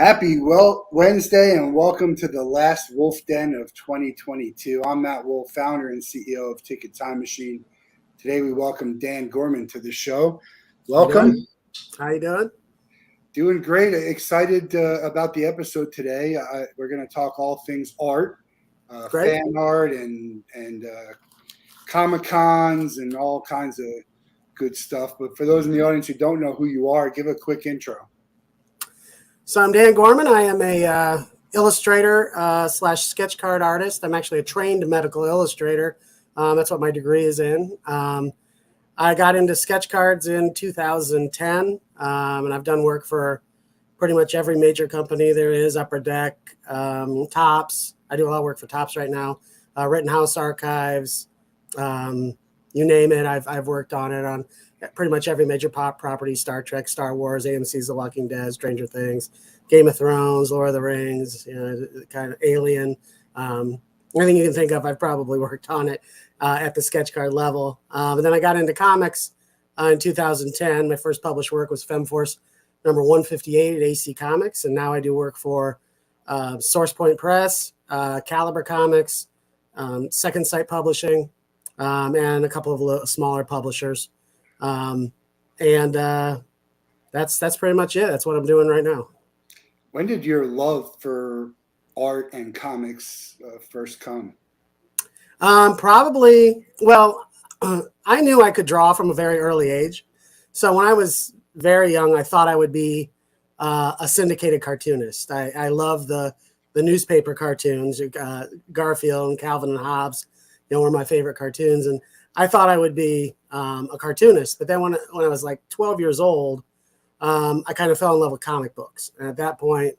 Happy Wednesday and welcome to the last Wolff Den of 2022. I'm Matt Wolff, founder and CEO of Ticket Time Machine. Today we welcome Dan Gorman to the show. Welcome. How you doing? Doing great. Excited about the episode today. We're going to talk all things art, fan art, and Comic-Cons and all kinds of good stuff. But for those in the audience who don't know who you are, give a quick intro. So I'm Dan Gorman. I am a illustrator slash sketch card artist. I'm actually a trained medical illustrator. That's what my degree is in. I got into sketch cards in 2010, and I've done work for pretty much every major company there is, Upper Deck, Topps. I do a lot of work for Topps right now, Rittenhouse Archives, you name it. I've worked on it on pretty much every major pop property: Star Trek, Star Wars, AMC's The Walking Dead, Stranger Things, Game of Thrones, Lord of the Rings, kind of Alien. Anything you can think of, I've probably worked on it at the sketch card level. But then I got into comics in 2010. My first published work was FemForce number 158 at AC Comics, and now I do work for Source Point Press, Caliber Comics, Second Sight Publishing, and a couple of smaller publishers. That's pretty much it. That's what I'm doing right now. When did your love for art and comics first come? I knew I could draw from a very early age. So when I was very young, I thought I would be a syndicated cartoonist. I love the newspaper cartoons. Garfield and Calvin and Hobbes, were my favorite cartoons. And I thought I would be a cartoonist. But then when I was like 12 years old, I kind of fell in love with comic books. And at that point,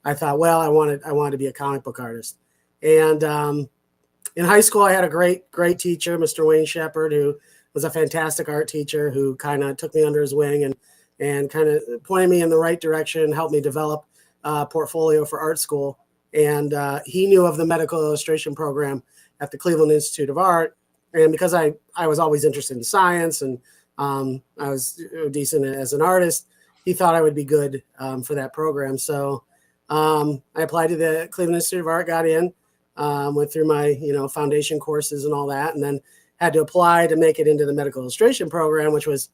I thought, well, I wanted to be a comic book artist. And in high school, I had a great teacher, Mr. Wayne Shepard, who was a fantastic art teacher who kind of took me under his wing and kind of pointed me in the right direction, helped me develop a portfolio for art school. And he knew of the medical illustration program at the Cleveland Institute of Art. And because I was always interested in science and I was decent as an artist, he thought I would be good for that program. So I applied to the Cleveland Institute of Art, got in, went through my foundation courses and all that, and then had to apply to make it into the medical illustration program, which was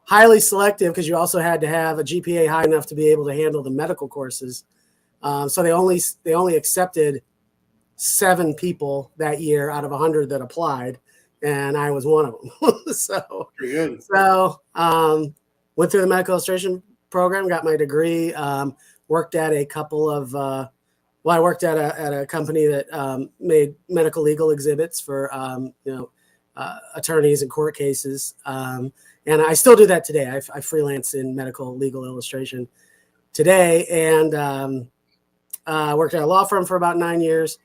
highly selective because you also had to have a GPA high enough to be able to handle the medical courses. So they only accepted 7 people that year out of 100 that applied, and I was one of them. So went through the medical illustration program, got my degree, worked at a couple of I worked at a company that made medical legal exhibits for attorneys in court cases, and I still do that today. I freelance in medical legal illustration today, and worked at a law firm for about 9 years.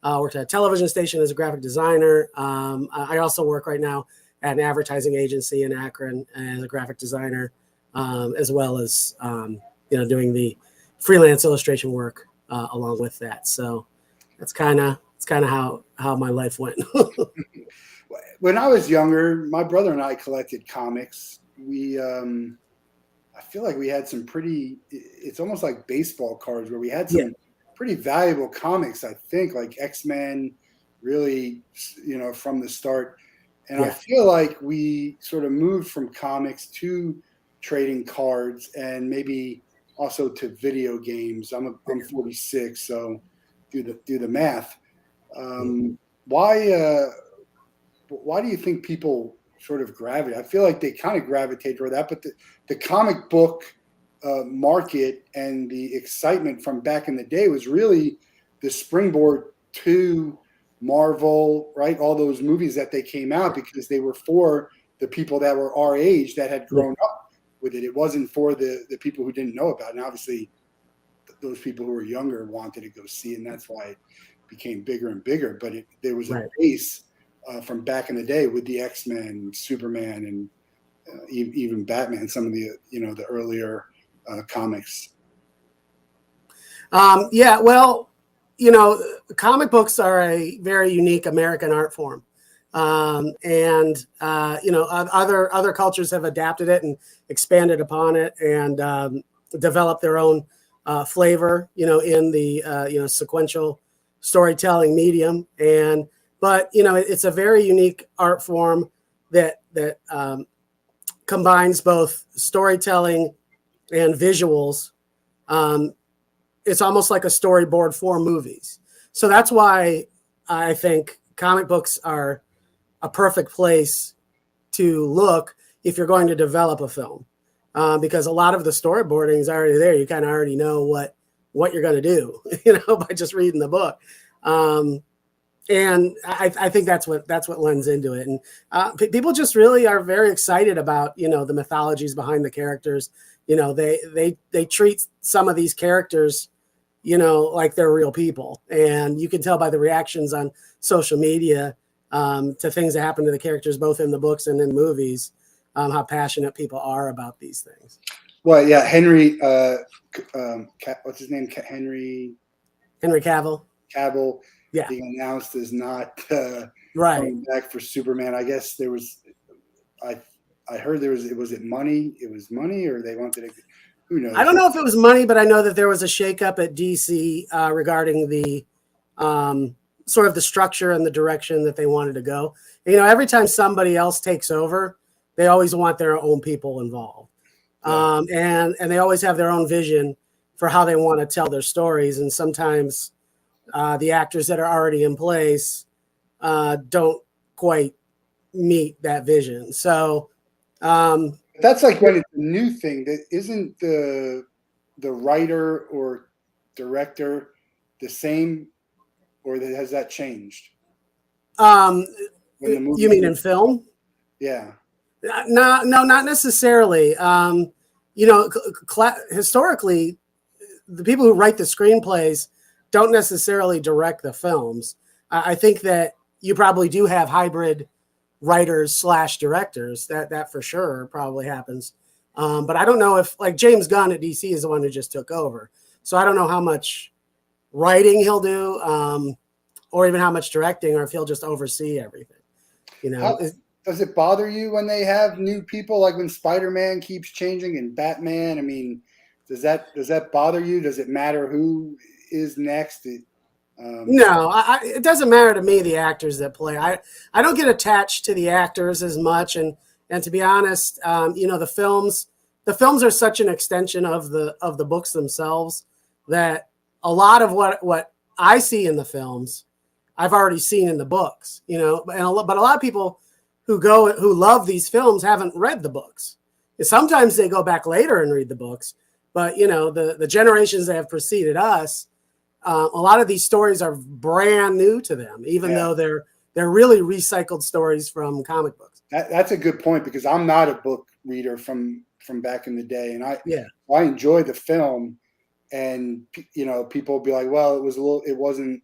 Worked at a television station as a graphic designer. I also work right now at an advertising agency in Akron as a graphic designer, as well as doing the freelance illustration work along with that. So that's kind of how my life went. When I was younger, my brother and I collected comics. I feel like we had some it's almost like baseball cards where we had some pretty valuable comics, I think, like X-Men, really, from the start. And I feel like we sort of moved from comics to trading cards and maybe also to video games. I'm 46, so do the math. Why do you think people sort of gravitate? I feel like they kind of gravitate toward that, but the comic book market and the excitement from back in the day was really the springboard to Marvel, right? All those movies that they came out because they were for the people that were our age that had grown up with it. It wasn't for the people who didn't know about it. And obviously those people who were younger wanted to go see it, and that's why it became bigger and bigger. But there was a base from back in the day with the X-Men, Superman, and even Batman, some of the the earlier comics. Comic books are a very unique American art form. Other cultures have adapted it and expanded upon it and developed their own flavor, in the sequential storytelling medium. But it's a very unique art form that combines both storytelling and visuals. It's almost like a storyboard for movies. So that's why I think comic books are a perfect place to look if you're going to develop a film, because a lot of the storyboarding is already there. You kind of already know what you're going to do, by just reading the book. And I think that's what lends into it. And people just really are very excited about, the mythologies behind the characters. They treat some of these characters, like they're real people. And you can tell by the reactions on social media to things that happen to the characters, both in the books and in movies, how passionate people are about these things. Well, yeah, Henry, what's his name? Henry Cavill. Yeah, being announced as not right coming back for Superman. I guess there was, I heard there was, was it money? It was money, or they wanted to. Who knows? I don't know if it was money, but I know that there was a shakeup at DC regarding the sort of the structure and the direction that they wanted to go. Every time somebody else takes over, they always want their own people involved. And they always have their own vision for how they want to tell their stories. And sometimes the actors that are already in place don't quite meet that vision. So that's like when it's a new thing that isn't the writer or director the same, or has that changed? You mean in film? Yeah. No, not necessarily. Historically, the people who write the screenplays don't necessarily direct the films. I think that you probably do have hybrid writers / directors. That for sure probably happens. But I don't know if, like, James Gunn at DC is the one who just took over. So I don't know how much writing he'll do, or even how much directing, or if he'll just oversee everything. Does it bother you when they have new people, like when Spider-Man keeps changing and Batman? I mean, does that bother you? Does it matter who is next? No, it doesn't matter to me, the actors that play. I don't get attached to the actors as much, and to be honest, the films are such an extension of the books themselves that a lot of what I see in the films, I've already seen in the books. But a lot of people who love these films haven't read the books. Sometimes they go back later and read the books, but the generations that have preceded us, a lot of these stories are brand new to them, even though they're really recycled stories from comic books. That's a good point, because I'm not a book reader from back in the day, and I enjoy the film, and people will be like, well, it wasn't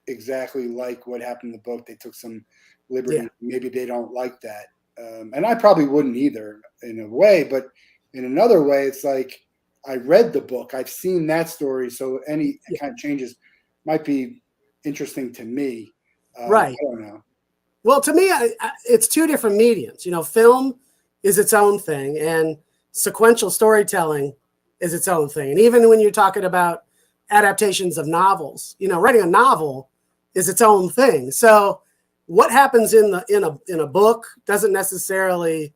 exactly like what happened in the book. They took some liberty. Yeah. Maybe they don't like that. And I probably wouldn't either, in a way, but in another way, it's like, I read the book, I've seen that story, so any kind of changes might be interesting to me. Right. I don't know. Well, to me, it's two different mediums. Film is its own thing, and sequential storytelling is its own thing. And even when you're talking about adaptations of novels, writing a novel is its own thing. So what happens in a book doesn't necessarily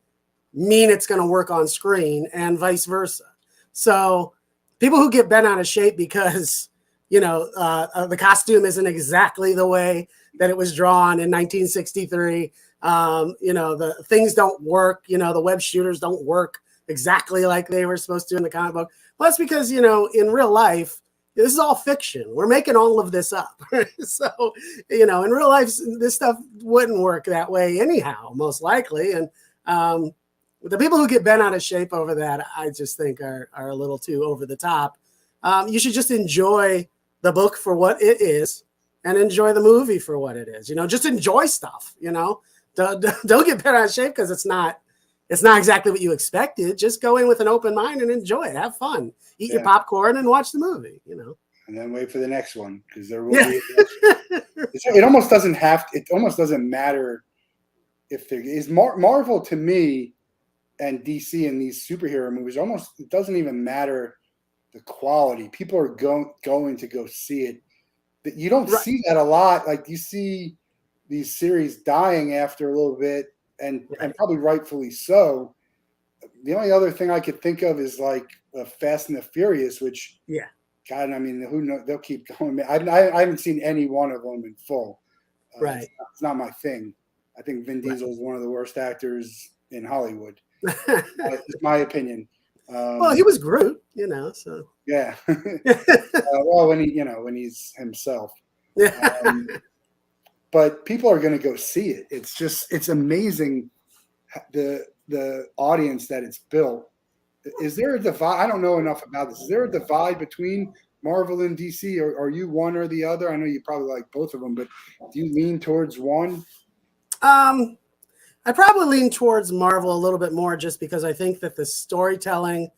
mean it's going to work on screen, and vice versa. So people who get bent out of shape because the costume isn't exactly the way that it was drawn in 1963. The things don't work. The web shooters don't work exactly like they were supposed to in the comic book. Well, that's because in real life, this is all fiction. We're making all of this up. So, in real life, this stuff wouldn't work that way anyhow, most likely. And the people who get bent out of shape over that, I just think are a little too over the top. You should just enjoy the book for what it is and enjoy the movie for what it is. Just enjoy stuff, Don't get bent out of shape because it's not exactly what you expected. Just go in with an open mind and enjoy it. Have fun. Eat your popcorn and watch the movie, And then wait for the next one, because there will be it almost doesn't matter if there is Marvel to me and DC in these superhero movies. It doesn't even matter the quality. People are going to go see it. You don't Right. see that a lot. Like you see these series dying after a little bit, and probably rightfully so. The only other thing I could think of is like Fast and the Furious, which God, I mean, who knows? They'll keep going. I haven't seen any one of them in full. It's not my thing. I think Vin Diesel is one of the worst actors in Hollywood. It's my opinion. Well, he was Groot, so. Yeah. Well, when he's himself. But people are going to go see it. It's amazing the audience that it's built. Is there a divide? I don't know enough about this. Is there a divide between Marvel and DC, or are you one or the other? I know you probably like both of them, but do you lean towards one? I probably lean towards Marvel a little bit more, just because I think that the storytelling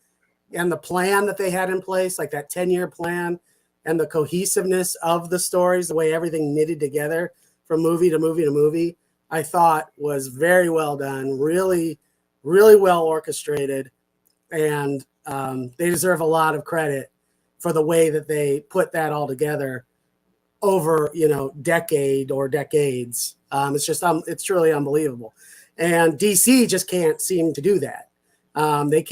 and the plan that they had in place, like that 10-year plan, and the cohesiveness of the stories, the way everything knitted together from movie to movie to movie, I thought was very well done, really, really well orchestrated. And they deserve a lot of credit for the way that they put that all together over, decade or decades. It's truly unbelievable. And DC just can't seem to do that. They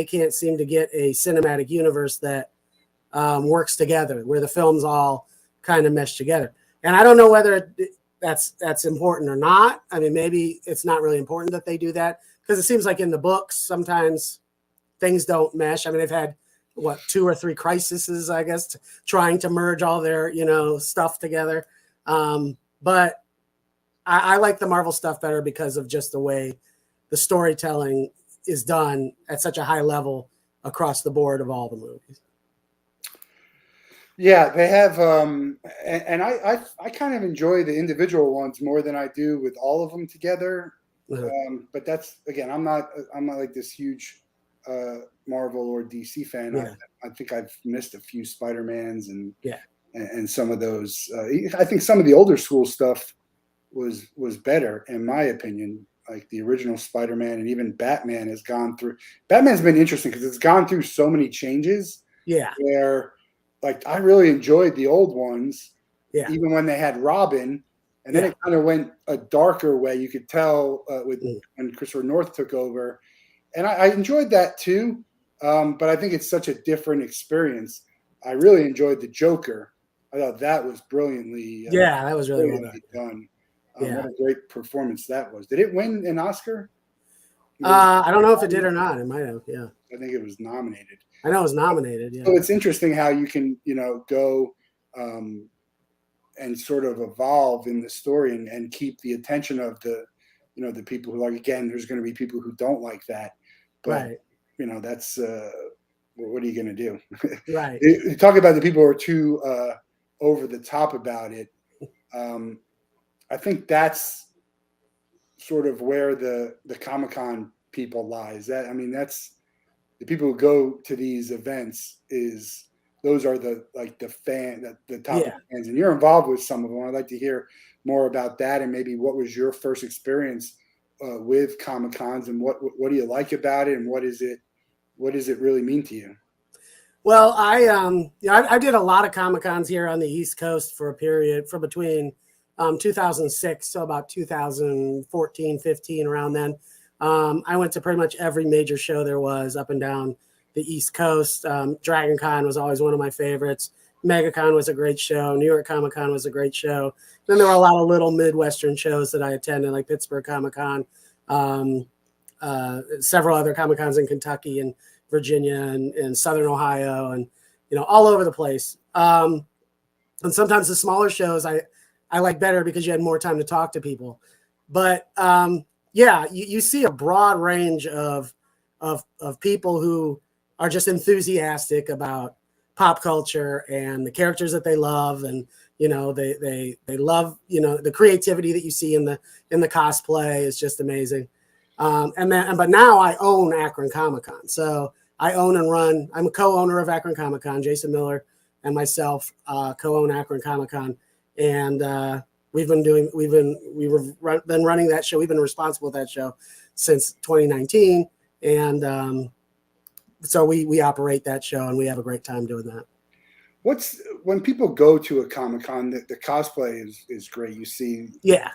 can't seem to get a cinematic universe that works together, where the films all kind of mesh together. And I don't know whether that's important or not. I mean, maybe it's not really important that they do that, because it seems like in the books sometimes things don't mesh. I mean, they've had 2 or 3 crises, I guess, trying to merge all their stuff together. But I like the Marvel stuff better because of just the way the storytelling is done at such a high level across the board of all the movies. Yeah, they have, and I kind of enjoy the individual ones more than I do with all of them together. But that's, again, I'm not like this huge Marvel or DC fan. I think I've missed a few Spider-Mans and some of those. I think some of the older school stuff was better, in my opinion. Like the original Spider-Man, and even Batman has gone through. Batman's been interesting because it's gone through so many changes. Yeah. Where, like, I really enjoyed the old ones. Yeah. Even when they had Robin, and then it kind of went a darker way. You could tell when Christopher North took over, and I enjoyed that too. But I think it's such a different experience. I really enjoyed the Joker. I thought that was brilliantly. That was really well done. What a great performance that was. Did it win an Oscar? I don't know if it did or not. It might have. Yeah. I think it was nominated. I know it was nominated. Yeah. So it's interesting how you can, go and sort of evolve in the story and keep the attention of the, the people who like. Again, there's going to be people who don't like that, but that's what are you going to do? Right. You talk about the people who are too over the top about it. I think that's sort of where the Comic-Con people lies. That's the people who go to these events. Those are the top fans, and you're involved with some of them. I'd like to hear more about that, and maybe what was your first experience with Comic-Cons, and what do you like about it, and what does it really mean to you? Well, I did a lot of Comic-Cons here on the East Coast for a period from between 2006 to about 2014, 15, around then. I went to pretty much every major show there was up and down the East Coast. Dragon Con was always one of my favorites. MegaCon was a great show. New York Comic Con was a great show. Then there were a lot of little Midwestern shows that I attended, like Pittsburgh Comic Con, several other Comic Cons in Kentucky and Virginia and Southern Ohio, and all over the place. And sometimes the smaller shows I like better because you had more time to talk to people. But you see a broad range of people who are just enthusiastic about pop culture and the characters that they love, and they love the creativity that you see in the cosplay is just amazing. But now I own Akron Comic Con, so I own and run. I'm a co-owner of Akron Comic Con. Jason Miller and myself co-own Akron Comic Con. And we've been running that show. We've been responsible for that show since 2019. And so we operate that show, and we have a great time doing that. When people go to a Comic-Con, the cosplay is great. You see, Yeah.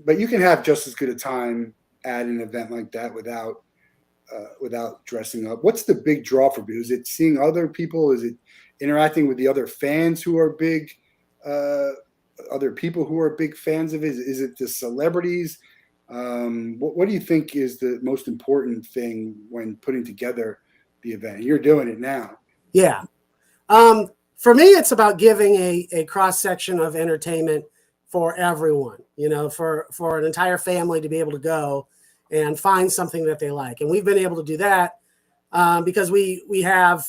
But you can have just as good a time at an event like that without dressing up. What's the big draw for you? Is it seeing other people? Is it interacting with the other fans who are big, other people who are big fans of it? Is it the celebrities? What do you think is the most important thing when putting together the event? You're doing it now. Yeah. For me, it's about giving a cross section of entertainment for everyone, for an entire family to be able to go and find something that they like. And we've been able to do that because we have,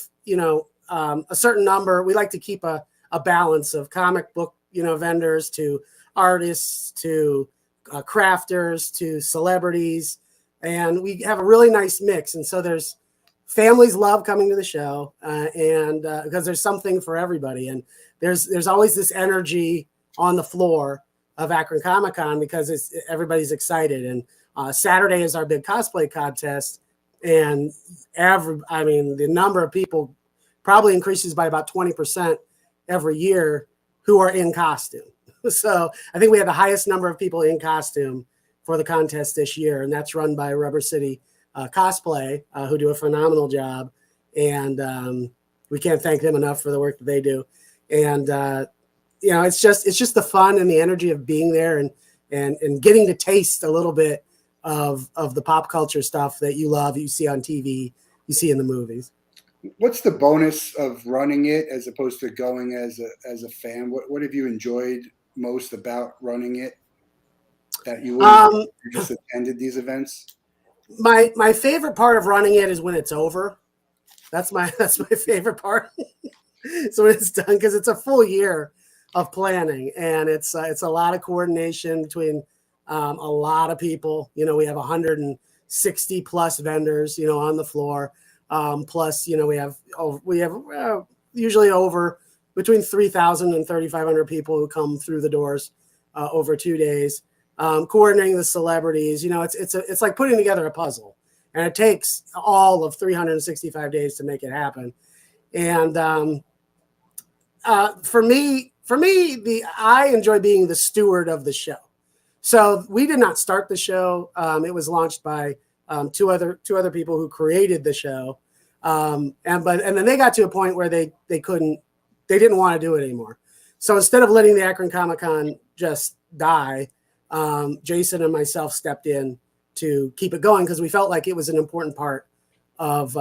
a certain number. We like to keep a balance of comic book, vendors to artists to crafters to celebrities. And we have a really nice mix. And so families love coming to the show and because there's something for everybody. And there's always this energy on the floor of Akron Comic-Con because everybody's excited. And Saturday is our big cosplay contest. And the number of people probably increases by about 20% every year who are in costume. So I think we had the highest number of people in costume for the contest this year. And that's run by Rubber City Cosplay, who do a phenomenal job. And we can't thank them enough for the work that they do. And, it's just the fun and the energy of being there and getting to taste a little bit of the pop culture stuff that you love, you see on TV, you see in the movies. What's the bonus of running it as opposed to going as a fan? What have you enjoyed most about running it that you wouldn't just attended these events? My favorite part of running it is when it's over. That's my favorite part. So when it's done, because it's a full year of planning, and it's a lot of coordination between a lot of people. We have 160 plus vendors, on the floor. Plus, we have usually over between 3,000 and 3,500 people who come through the doors over 2 days. Coordinating the celebrities, it's like putting together a puzzle, and it takes all of 365 days to make it happen. And for me, I enjoy being the steward of the show. So we did not start the show. It was launched by two other people who created the show. And then they got to a point where they didn't want to do it anymore. So instead of letting the Akron Comic-Con just die, Jason and myself stepped in to keep it going because we felt like it was an important part of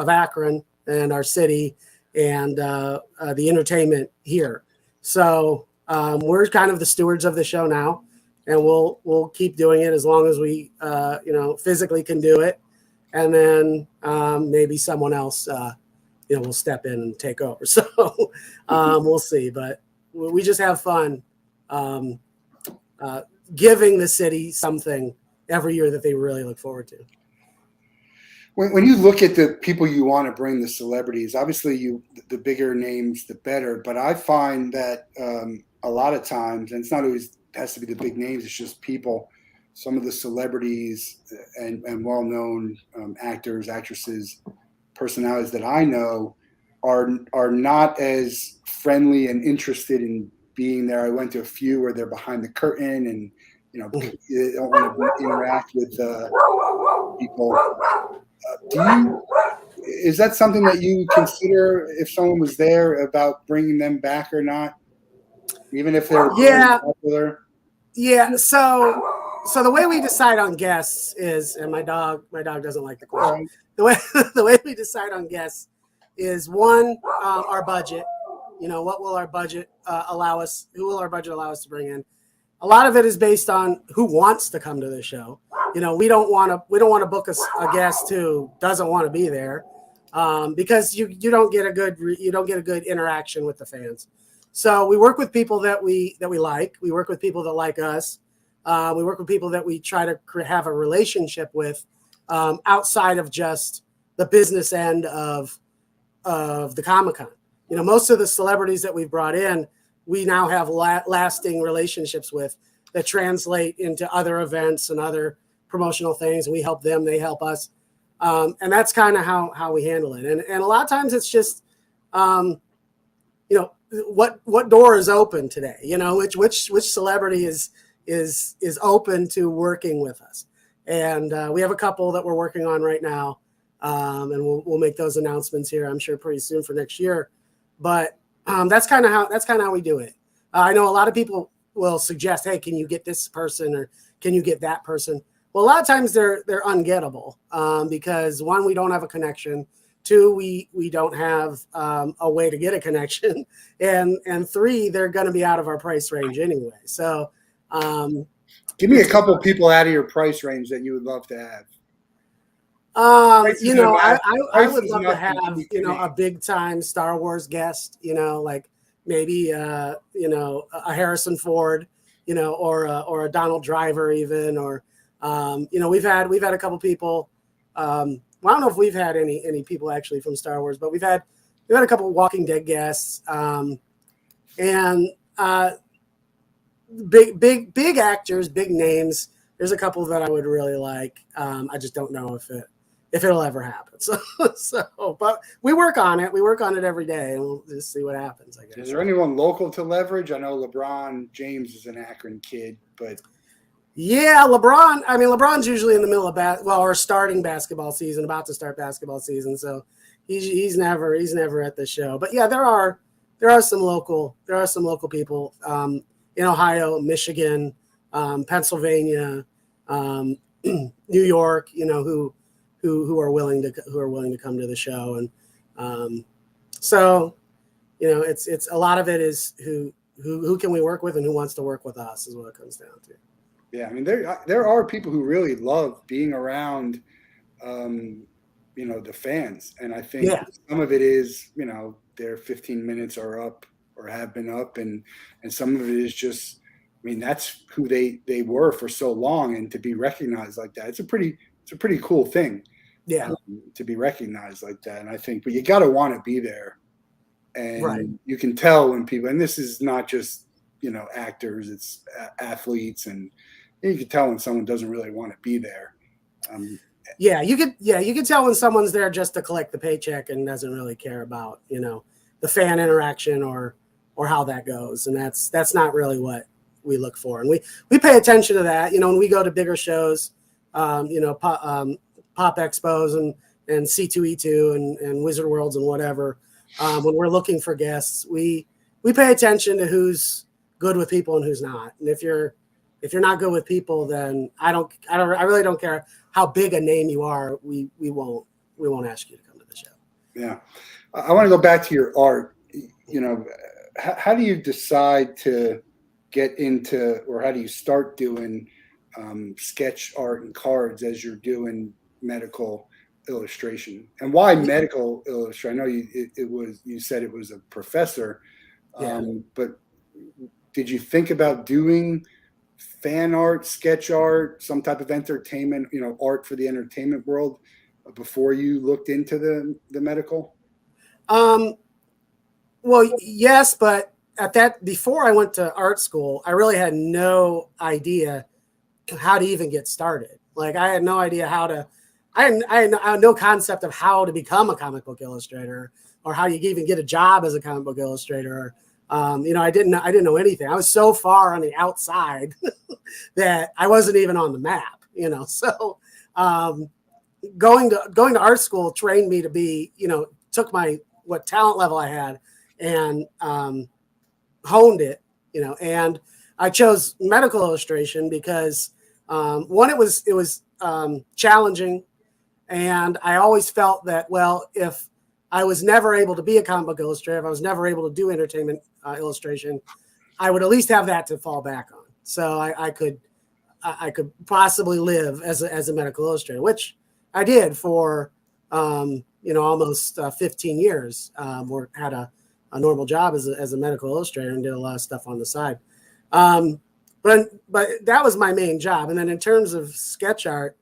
Akron and our city and the entertainment here. So we're kind of the stewards of the show now, and we'll keep doing it as long as we physically can do it, and then maybe someone else will step in and take over. So we'll see, but we just have fun giving the city something every year that they really look forward to. When you look at the people you want to bring, the celebrities, obviously the bigger names, the better. But I find that a lot of times, and it's not always has to be the big names, it's just people, some of the celebrities and well-known actors, actresses, personalities that I know are not as friendly and interested in being there. I went to a few where they're behind the curtain and they don't want to interact with people. Is that something that you consider if someone was there about bringing them back or not, even if they're popular? Yeah. So the way we decide on guests is, and my dog doesn't like the question. The way we decide on guests is one, our budget. What will our budget allow us? Who will our budget allow us to bring in? A lot of it is based on who wants to come to the show. We don't want to book a guest who doesn't want to be there because you don't get a good interaction with the fans. So we work with people that we like. We work with people that like us. We work with people that we try to have a relationship with outside of just the business end of the Comic-Con. Most of the celebrities that we've brought in, we now have lasting relationships with that translate into other events and other promotional things. We help them, they help us. And that's kind of how we handle it. And a lot of times it's just, what door is open today, which celebrity is open to working with us. And we have a couple that we're working on right now. And we'll make those announcements here, I'm sure, pretty soon for next year. But that's kind of how we do it. I know a lot of people will suggest, hey, can you get this person or can you get that person? Well, a lot of times they're ungettable because one, we don't have a connection. Two, we don't have a way to get a connection, and three, they're going to be out of our price range anyway. So, give me a couple of people out of your price range that you would love to have. I would love to have a big time Star Wars guest. Like maybe a Harrison Ford, or a Donald Driver even, or we've had a couple people. I don't know if we've had any people actually from Star Wars, but we've had a couple of Walking Dead guests, and big actors, big names. There's a couple that I would really like. I just don't know if it'll ever happen. So, but we work on it. We work on it every day, and we'll just see what happens, I guess. Is there anyone local to leverage? I know LeBron James is an Akron kid, but. Yeah, LeBron. I mean, LeBron's usually in the middle of or starting basketball season, about to start basketball season. So he's never at the show. But yeah, there are some local people in Ohio, Michigan, Pennsylvania, New York. Who are willing to come to the show, and so it's a lot of it is who can we work with and who wants to work with us is what it comes down to. Yeah, I mean, there are people who really love being around, the fans, and I think some of it is, their 15 minutes are up or have been up, and some of it is just, I mean, that's who they were for so long, and to be recognized like that, it's a pretty cool thing. Yeah, to be recognized like that, and I think, but you got to want to be there, and right. You can tell when people, and this is not just actors, it's athletes, and you can tell when someone doesn't really want to be there. You could tell when someone's there just to collect the paycheck and doesn't really care about the fan interaction or how that goes, and that's not really what we look for, and we pay attention to that. When we go to bigger shows, Pop Expos and C2E2 and Wizard Worlds and whatever, when we're looking for guests, we pay attention to who's good with people and who's not, and if you're not good with people, then I really don't care how big a name you are. We won't ask you to come to the show. Yeah. I want to go back to your art. How do you decide to get into, or how do you start doing sketch art and cards as you're doing medical illustration? And why medical illustration? I know you said it was a professor, but did you think about doing fan art, sketch art, some type of entertainment, art for the entertainment world before you looked into the medical? Well, yes, but before I went to art school, I really had no idea how to even get started. Like I had no idea I had no concept of how to become a comic book illustrator or how you even get a job as a comic book illustrator. I didn't know anything. I was so far on the outside that I wasn't even on the map, So going to art school trained me to be, took what talent level I had and honed it, and I chose medical illustration because one, it was challenging, and I always felt that, well, if I was never able to be a comic book illustrator, if I was never able to do entertainment illustration, I would at least have that to fall back on. So I could possibly live as a medical illustrator, which I did for almost 15 years. Had a normal job as a medical illustrator and did a lot of stuff on the side. But that was my main job. And then in terms of sketch art,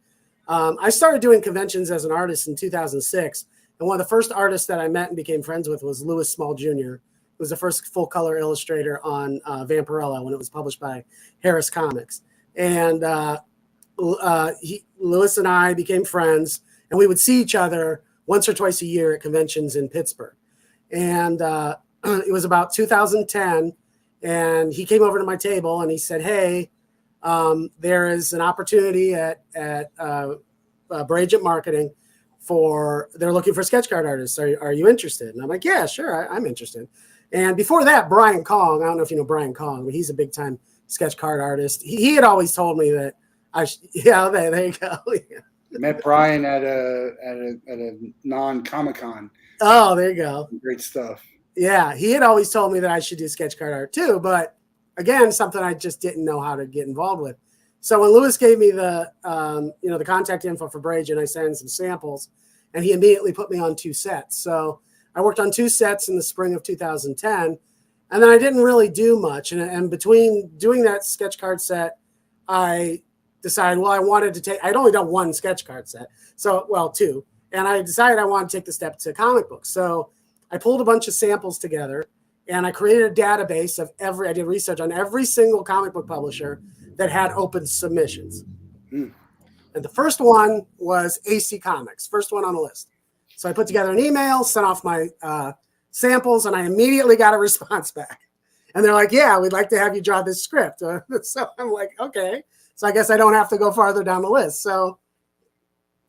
I started doing conventions as an artist in 2006. And one of the first artists that I met and became friends with was Louis Small Jr., who was the first full color illustrator on Vampirella when it was published by Harris Comics. And Louis and I became friends. and we would see each other once or twice a year at conventions in Pittsburgh. And it was about 2010, and he came over to my table and he said, "Hey, there is an opportunity at Bragent Marketing they're looking for sketch card artists. Are you interested?" And I'm like, "Yeah, sure, I'm interested." And before that, Brian Kong, I don't know if you know Brian Kong, but he's a big time sketch card artist. He had always told me that there you go. Yeah. Met Brian at a non-Comic-Con. Oh, there you go. Great stuff. Yeah, he had always told me that I should do sketch card art too, but again, something I just didn't know how to get involved with. So when Lewis gave me the the contact info for Bragent, I sent him some samples, and he immediately put me on 2 sets. So I worked on 2 sets in the spring of 2010, and then I didn't really do much. And between doing that sketch card set, I decided, well, I wanted to take. I'd only done 1 sketch card set, 2, and I decided I wanted to take the step to comic books. So I pulled a bunch of samples together, and I created a database of I did research on every single comic book publisher that had open submissions. And the first one was AC Comics, first one on the list. So I put together an email, sent off my samples, and I immediately got a response back. And they're like, "Yeah, we'd like to have you draw this script." So I'm like, okay. So I guess I don't have to go farther down the list. So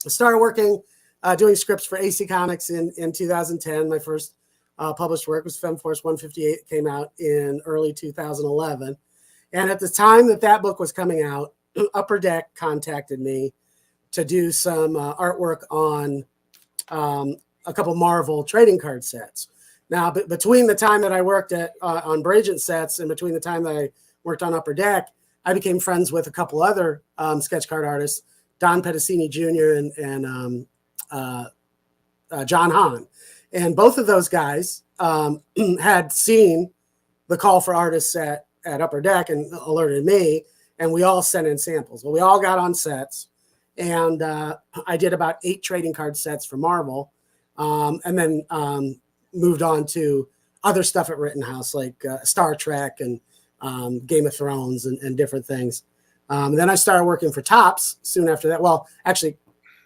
I started working, doing scripts for AC Comics in 2010. My first published work was FemForce 158. It came out in early 2011. And at the time that book was coming out, Upper Deck contacted me to do some artwork on a couple Marvel trading card sets. Now, between the time that I worked on Bragent sets and between the time that I worked on Upper Deck, I became friends with a couple other sketch card artists, Don Pedicini Jr. and John Hahn. And both of those guys had seen the call for artists at Upper Deck and alerted me, and we all sent in samples. Well, we all got on sets, and I did about 8 trading card sets for Marvel, and then moved on to other stuff at Rittenhouse, like Star Trek and Game of Thrones and different things. Then I started working for Topps soon after that. Well, actually,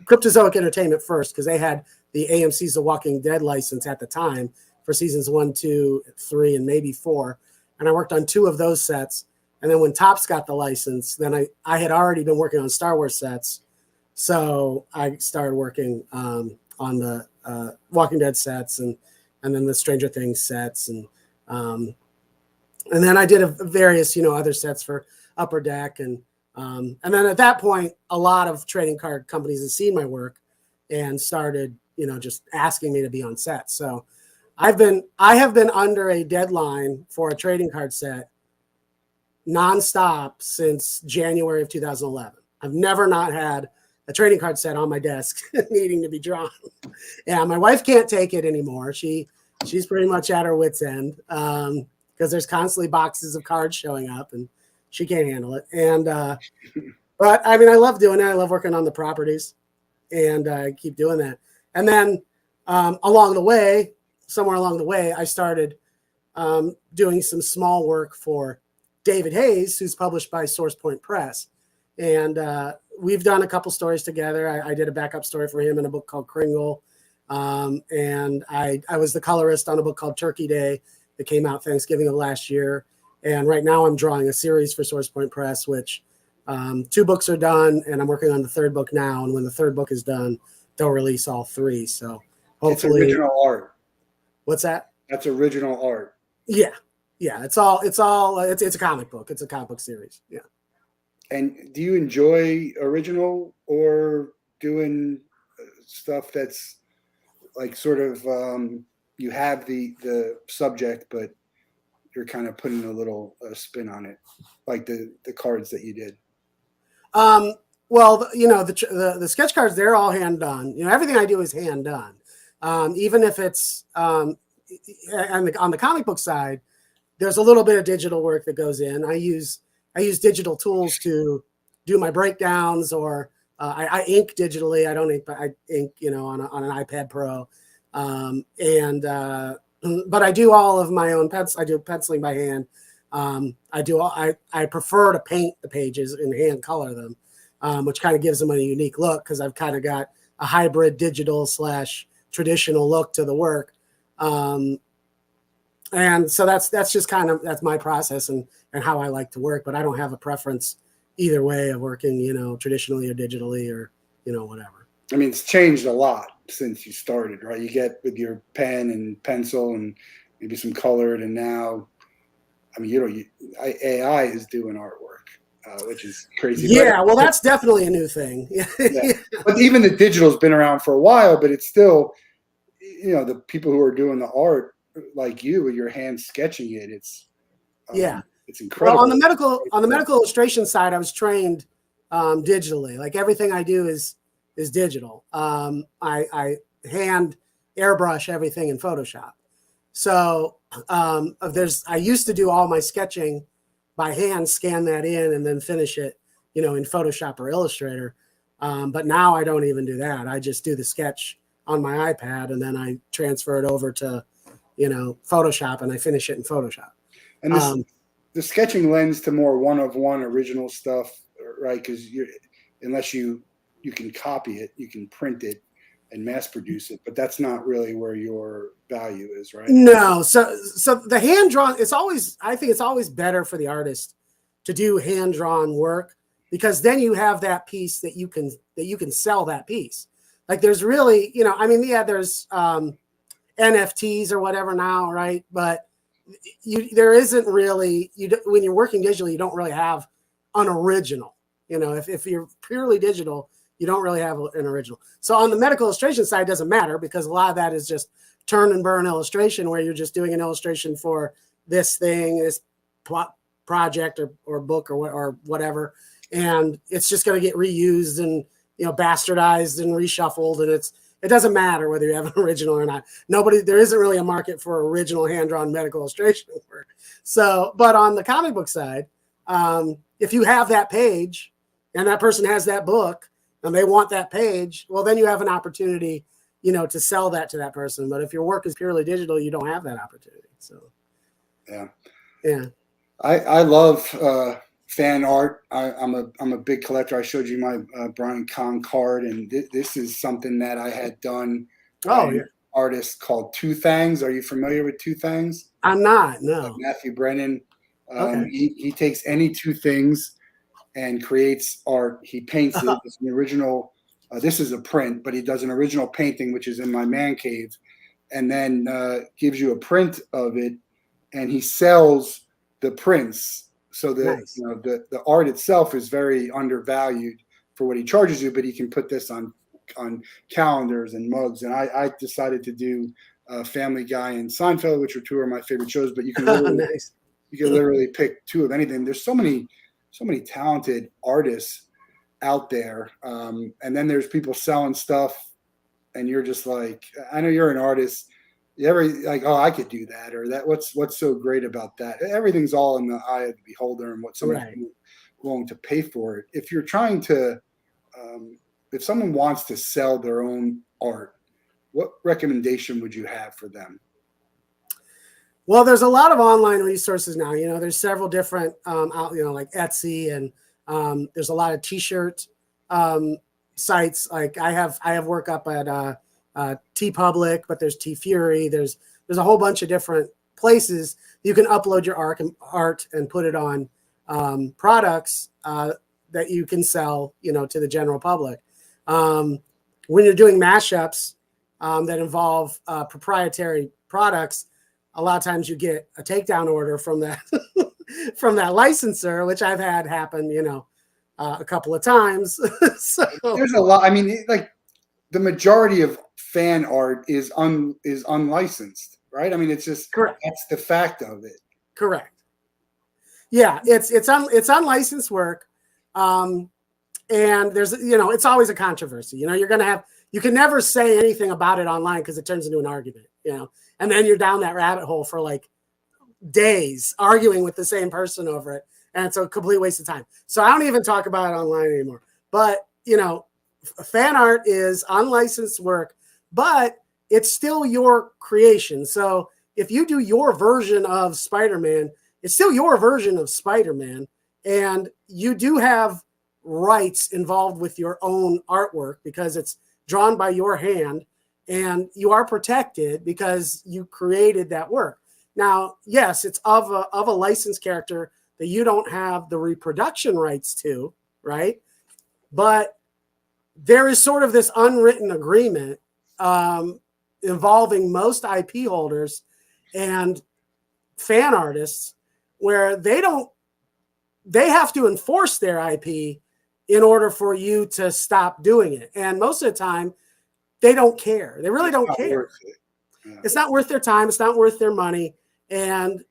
Cryptozoic Entertainment first, because they had the AMC's The Walking Dead license at the time for seasons 1, 2, 3, and maybe 4. And I worked on 2 of those sets. And then when Topps got the license, then I had already been working on Star Wars sets. So I started working on the Walking Dead sets and then the Stranger Things sets. And then I did various, other sets for Upper Deck. And then at that point, a lot of trading card companies had seen my work and started, just asking me to be on set. So I have been under a deadline for a trading card set nonstop since January of 2011. I've never not had a trading card set on my desk needing to be drawn. Yeah, my wife can't take it anymore. She's pretty much at her wit's end because there's constantly boxes of cards showing up and she can't handle it. And but I mean, I love doing it. I love working on the properties, and I keep doing that. And then somewhere along the way, I started doing some small work for David Hayes, who's published by Source Point Press. And we've done a couple stories together. I did a backup story for him in a book called Kringle. And I was the colorist on a book called Turkey Day that came out Thanksgiving of last year. And right now I'm drawing a series for Source Point Press, which 2 books are done, and I'm working on the 3rd book now. And when the 3rd book is done, they'll release all 3. So hopefully. It's original art. What's that? That's original art. Yeah. It's a comic book. It's a comic book series. Yeah. And do you enjoy original or doing stuff that's like sort of you have the subject, but you're kind of putting a little spin on it, like the cards that you did? Well, the sketch cards, they're all hand done. Everything I do is hand done. Even if it's on the comic book side, there's a little bit of digital work that goes in. I use digital tools to do my breakdowns, or I ink digitally. I don't ink, but I ink, on an iPad Pro. But I do all of my own I do penciling by hand. I prefer to paint the pages and hand color them, which kind of gives them a unique look because I've kind of got a hybrid digital / traditional look to the work. And so that's just that's my process and how I like to work, but I don't have a preference either way of working, traditionally or digitally or, whatever. I mean, it's changed a lot since you started, right? You get with your pen and pencil and maybe some colored, and now, I mean, AI is doing artwork, which is crazy. Yeah, well, that's definitely a new thing. Yeah. But even the digital's been around for a while, but it's still, the people who are doing the art, like you with your hands sketching it, it's incredible. Well, on the medical illustration side, I was trained digitally. Like everything I do is digital. I hand airbrush everything in Photoshop. So I used to do all my sketching by hand, scan that in, and then finish it, in Photoshop or Illustrator. But now I don't even do that. I just do the sketch on my iPad, and then I transfer it over to Photoshop, and I finish it in Photoshop. And the sketching lends to more one-of-one original stuff, right? Because unless you can copy it, you can print it and mass produce it, but that's not really where your value is, right? No. So the hand drawn, I think it's always better for the artist to do hand drawn work, because then you have that piece that you can sell that piece. Like there's really, there's NFTs or whatever now, right? But there isn't really, when you're working digitally, you don't really have an original. If you're purely digital, you don't really have an original. So on the medical illustration side, it doesn't matter, because a lot of that is just turn and burn illustration, where you're just doing an illustration for this thing, this project or book or whatever, and it's just going to get reused and bastardized and reshuffled, and it doesn't matter whether you have an original or not. There isn't really a market for original hand-drawn medical illustration work. So, but on the comic book side, if you have that page and that person has that book and they want that page, well, then you have an opportunity, to sell that to that person. But if your work is purely digital, you don't have that opportunity. So, yeah. I love fan art. I'm a big collector. I showed you my Brian Kahn card, and this is something that I had done. An artist called Two Things. Are you familiar with Two Things? I'm not. No. Matthew Brennan. Okay. He takes any two things and creates art. He paints it. It's an original. This is a print, but he does an original painting, which is in my man cave, and then gives you a print of it, and he sells the prints. So Nice. The art itself is very undervalued for what he charges you, but he can put this on calendars and mugs. And I decided to do Family Guy and Seinfeld, which are two of my favorite shows. But you can literally pick two of anything. There's so many talented artists out there, and then there's people selling stuff, and you're just like, I know you're an artist. You ever like, oh, I could do that, or that? What's so great about that? Everything's all in the eye of the beholder and what someone's willing to pay for it. If you're trying to, if someone wants to sell their own art, what recommendation would you have for them? Well, there's a lot of online resources now. There's several different like Etsy, and there's a lot of T-shirt sites. Like I have work up at TeePublic, but there's TeeFury. There's a whole bunch of different places you can upload your art and put it on products that you can sell, to the general public. When you're doing mashups that involve proprietary products, a lot of times you get a takedown order from that from that licensor, which I've had happen, a couple of times. So there's a lot. I mean, like the majority of fan art is unlicensed, right? I mean, it's just correct. That's the fact of it. Correct. Yeah, it's unlicensed work, and there's it's always a controversy. You can never say anything about it online because it turns into an argument. And then you're down that rabbit hole for like days arguing with the same person over it, and it's a complete waste of time. So I don't even talk about it online anymore. But fan art is unlicensed work, but it's still your creation. So if you do your version of Spider-Man, it's still your version of Spider-Man, and you do have rights involved with your own artwork because it's drawn by your hand, and you are protected because you created that work. Now, yes, it's of a licensed character that you don't have the reproduction rights to, right? But there is sort of this unwritten agreement involving most IP holders and fan artists where they have to enforce their IP in order for you to stop doing it. And most of the time, they don't care. They really don't care. It's not worth their time. It's not worth their money. And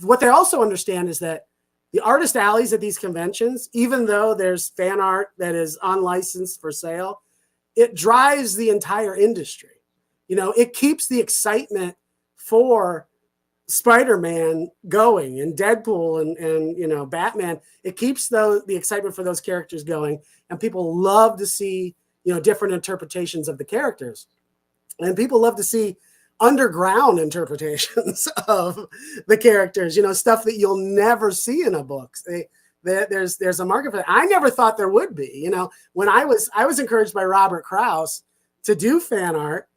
what they also understand is that the artist alleys at these conventions, even though there's fan art that is unlicensed for sale, it drives the entire industry. You know, it keeps the excitement for Spider-Man going, and Deadpool and you know, Batman. It keeps the excitement for those characters going, and people love to see, you know, different interpretations of the characters, and people love to see underground interpretations of the characters, you know, stuff that you'll never see in a book. There's a market for that. I never thought there would be. You know, when I was encouraged by Robert Krause to do fan art,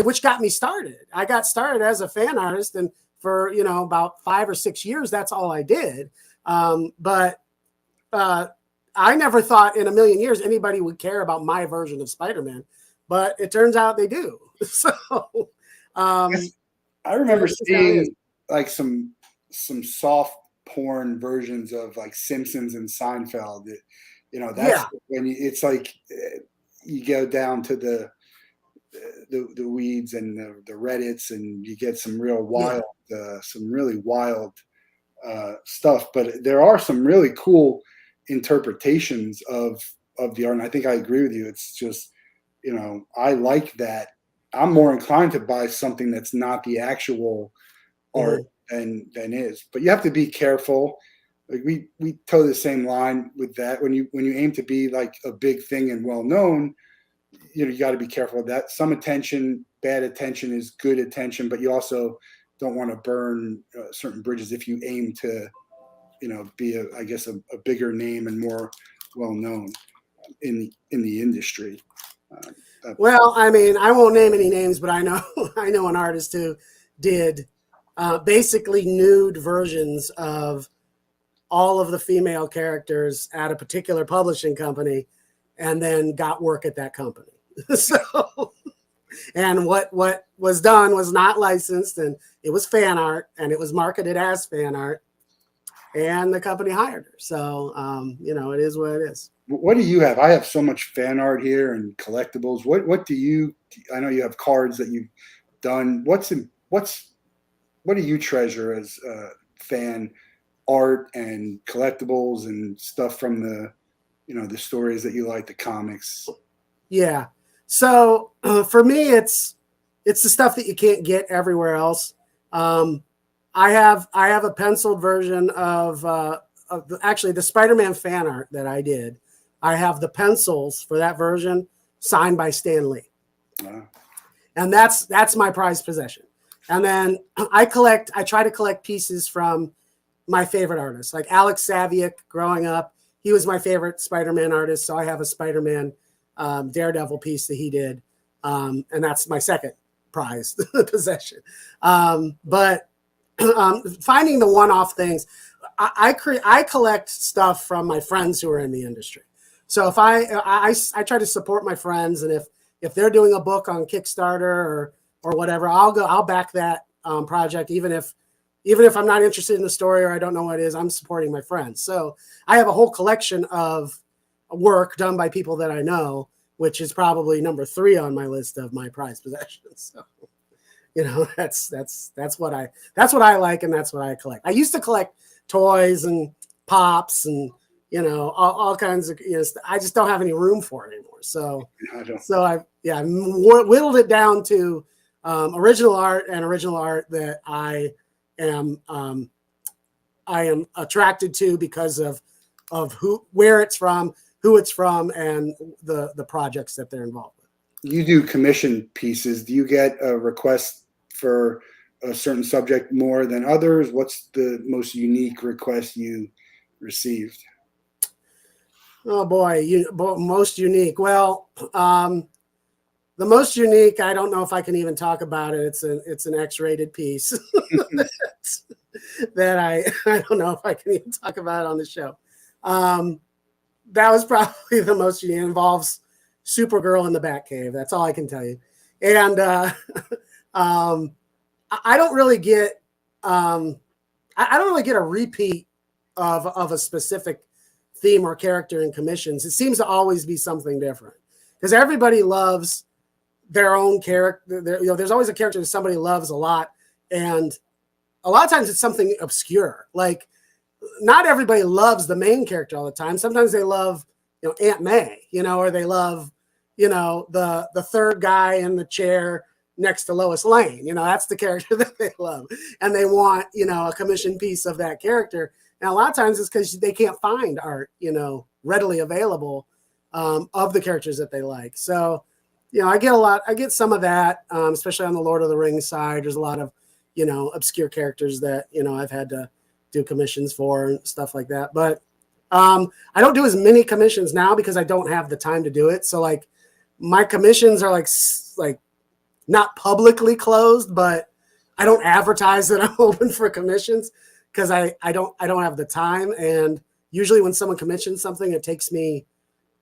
which got me started. I got started as a fan artist, and for, you know, about 5 or 6 years, that's all I did. But I never thought in a million years anybody would care about my version of Spider-Man, but it turns out they do. So I remember seeing like some soft porn versions of like Simpsons and Seinfeld. You know, that's when it's like you go down to the weeds and the Reddits, and you get some real wild, some really wild stuff. But there are some really cool interpretations of the art, and I think I agree with you. It's just, you know, I like that. I'm more inclined to buy something that's not the actual art than is. But you have to be careful. Like we toe the same line with that. When you aim to be like a big thing and well known, you know, you got to be careful of that. Some attention, bad attention is good attention, but you also don't want to burn certain bridges if you aim to, you know, be a bigger name and more well known in the industry. Well, I mean, I won't name any names, but I know an artist who did basically nude versions of all of the female characters at a particular publishing company, and then got work at that company. So, and what was done was not licensed, and it was fan art, and it was marketed as fan art, and the company hired her. So, you know, it is what it is. What do you have? I have so much fan art here and collectibles. What do you? I know you have cards that you've done. What do you treasure as fan art and collectibles and stuff from the, you know, the stories that you like, the comics? Yeah. So for me, it's the stuff that you can't get everywhere else. I have a penciled version of actually the Spider-Man fan art that I did. I have the pencils for that version signed by Stan Lee. And that's my prized possession. And then I try to collect pieces from my favorite artists, like Alex Saviuk. Growing up, he was my favorite Spider-Man artist. So I have a Spider-Man Daredevil piece that he did. And that's my second prized possession. But finding the one-off things, I collect stuff from my friends who are in the industry. So if I try to support my friends, and if they're doing a book on Kickstarter or whatever, I'll back that project, even if I'm not interested in the story or I don't know what it is. I'm supporting my friends. So I have a whole collection of work done by people that I know, which is probably number 3 on my list of my prized possessions. So, you know, that's what I like, and that's what I collect. I used to collect toys and pops and, you know, all kinds of, you know, I just don't have any room for it anymore. So I whittled it down to original art that I am attracted to because of where it's from, who it's from, and the projects that they're involved with. You do commission pieces. Do you get a request for a certain subject more than others? What's the most unique request you received? Oh boy, most unique. Well, the most unique, I don't know if I can even talk about it. It's an X-rated piece that I don't know if I can even talk about it on the show. That was probably the most unique. It involves Supergirl in the Batcave. That's all I can tell you. And I don't really get I don't really get a repeat of a specific theme or character in commissions. It seems to always be something different because everybody loves their own character. There's always a character that somebody loves a lot, and a lot of times it's something obscure. Like not everybody loves the main character all the time. Sometimes they love, Aunt May, or they love, the third guy in the chair next to Lois Lane. That's the character that they love, and they want, a commission piece of that character. And a lot of times it's because they can't find art, readily available of the characters that they like. So, I get some of that, especially on the Lord of the Rings side. There's a lot of, obscure characters that, I've had to do commissions for and stuff like that. But I don't do as many commissions now because I don't have the time to do it. So like my commissions are like not publicly closed, but I don't advertise that I'm open for commissions because I don't have the time. And usually when someone commissions something, it takes me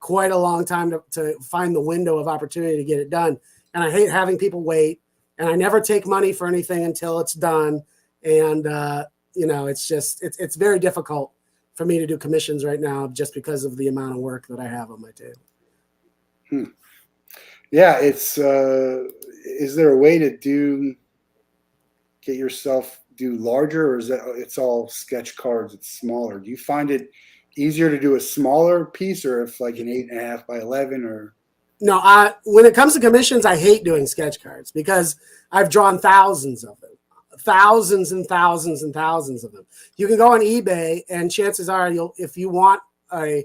quite a long time to find the window of opportunity to get it done. And I hate having people wait, and I never take money for anything until it's done. And, it's very difficult for me to do commissions right now just because of the amount of work that I have on my table. Yeah. It's, is there a way to get yourself do larger, or is that it's all sketch cards? It's smaller. Do you find it easier to do a smaller piece, or if like an 8.5 by 11 or? No, when it comes to commissions, I hate doing sketch cards because I've drawn thousands of them, thousands and thousands and thousands of them. You can go on eBay, and chances are if you want a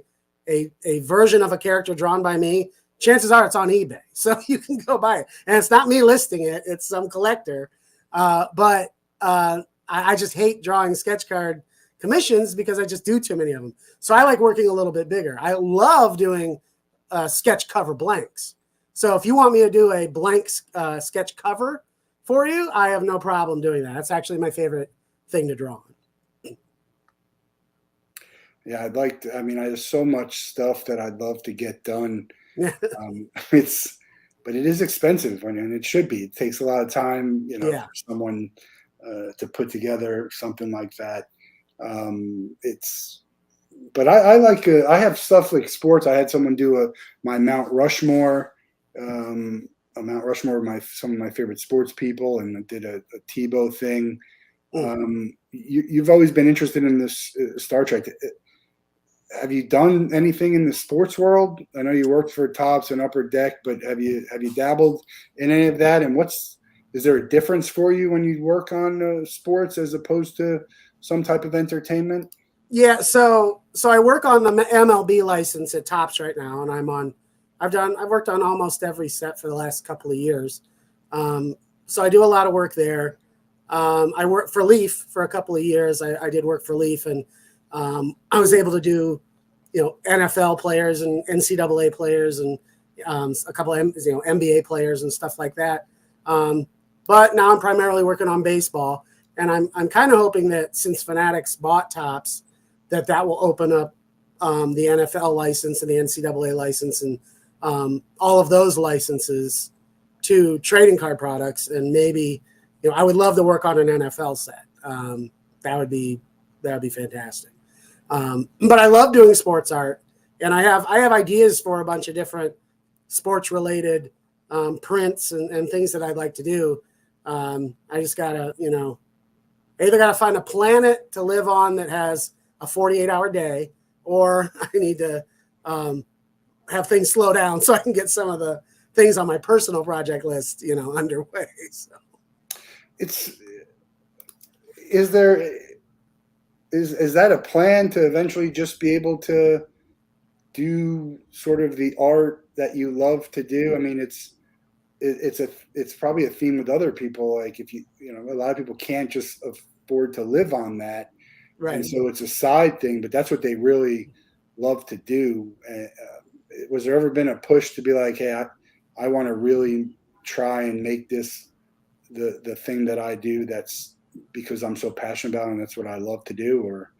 version of a character drawn by me, chances are it's on eBay. So you can go buy it. And it's not me listing it. It's some collector. But I just hate drawing sketch card commissions because I just do too many of them. So I like working a little bit bigger. I love doing sketch cover blanks. So if you want me to do a blank sketch cover for you, I have no problem doing that. That's actually my favorite thing to draw on. Yeah, there's so much stuff that I'd love to get done. But it is expensive, and it should be. It takes a lot of time, for someone to put together something like that. But I like. I have stuff like sports. I had someone do my Mount Rushmore, a Mount Rushmore of some of my favorite sports people, and I did a Tebow thing. You've always been interested in this Star Trek. Have you done anything in the sports world? I know you worked for Topps and Upper Deck, but have you dabbled in any of that? And is there a difference for you when you work on sports as opposed to some type of entertainment? Yeah, so I work on the MLB license at Topps right now, and I've worked on almost every set for the last couple of years. So I do a lot of work there. I worked for Leaf for a couple of years. I did work for Leaf, and I was able to do, NFL players and NCAA players and a couple of NBA players and stuff like that. But now I'm primarily working on baseball, and I'm kind of hoping that since Fanatics bought Topps, that will open up the NFL license and the NCAA license and all of those licenses to trading card products. And maybe, I would love to work on an NFL set. That would be fantastic. But I love doing sports art, and I have ideas for a bunch of different sports related prints and things that I'd like to do. I just gotta, either gotta find a planet to live on that has a 48-hour day, or I need to have things slow down so I can get some of the things on my personal project list, underway. So is that a plan to eventually just be able to do sort of the art that you love to do? I mean, it's probably a theme with other people. Like if a lot of people can't just afford to live on that. Right. And so it's a side thing, but that's what they really love to do. Was there ever been a push to be like, hey, I want to really try and make this the thing that I do. That's because I'm so passionate about it and that's what I love to do. Or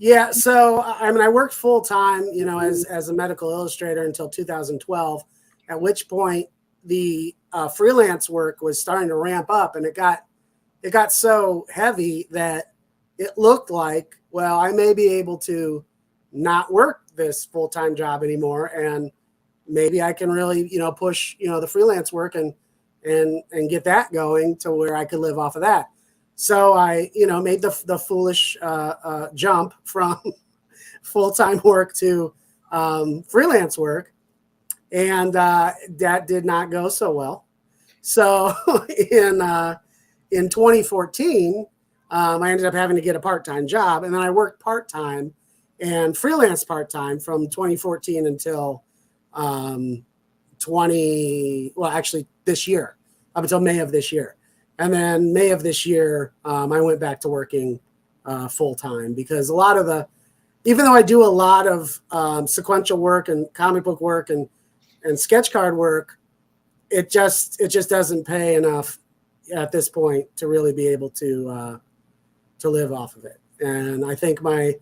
Yeah, so I mean, I worked full time, as a medical illustrator until 2012, at which point the freelance work was starting to ramp up, and it got so heavy that it looked like, well, I may be able to not work this full time job anymore, and maybe I can really, push, the freelance work and get that going to where I could live off of that. So I, made the foolish jump from full-time work to freelance work, and that did not go so well. So in 2014, I ended up having to get a part-time job, and then I worked part-time and freelance part-time from 2014 until this year, up until May of this year. And then May of this year, I went back to working full time, because even though I do a lot of sequential work and comic book work and sketch card work, it just doesn't pay enough at this point to really be able to live off of it. And I think my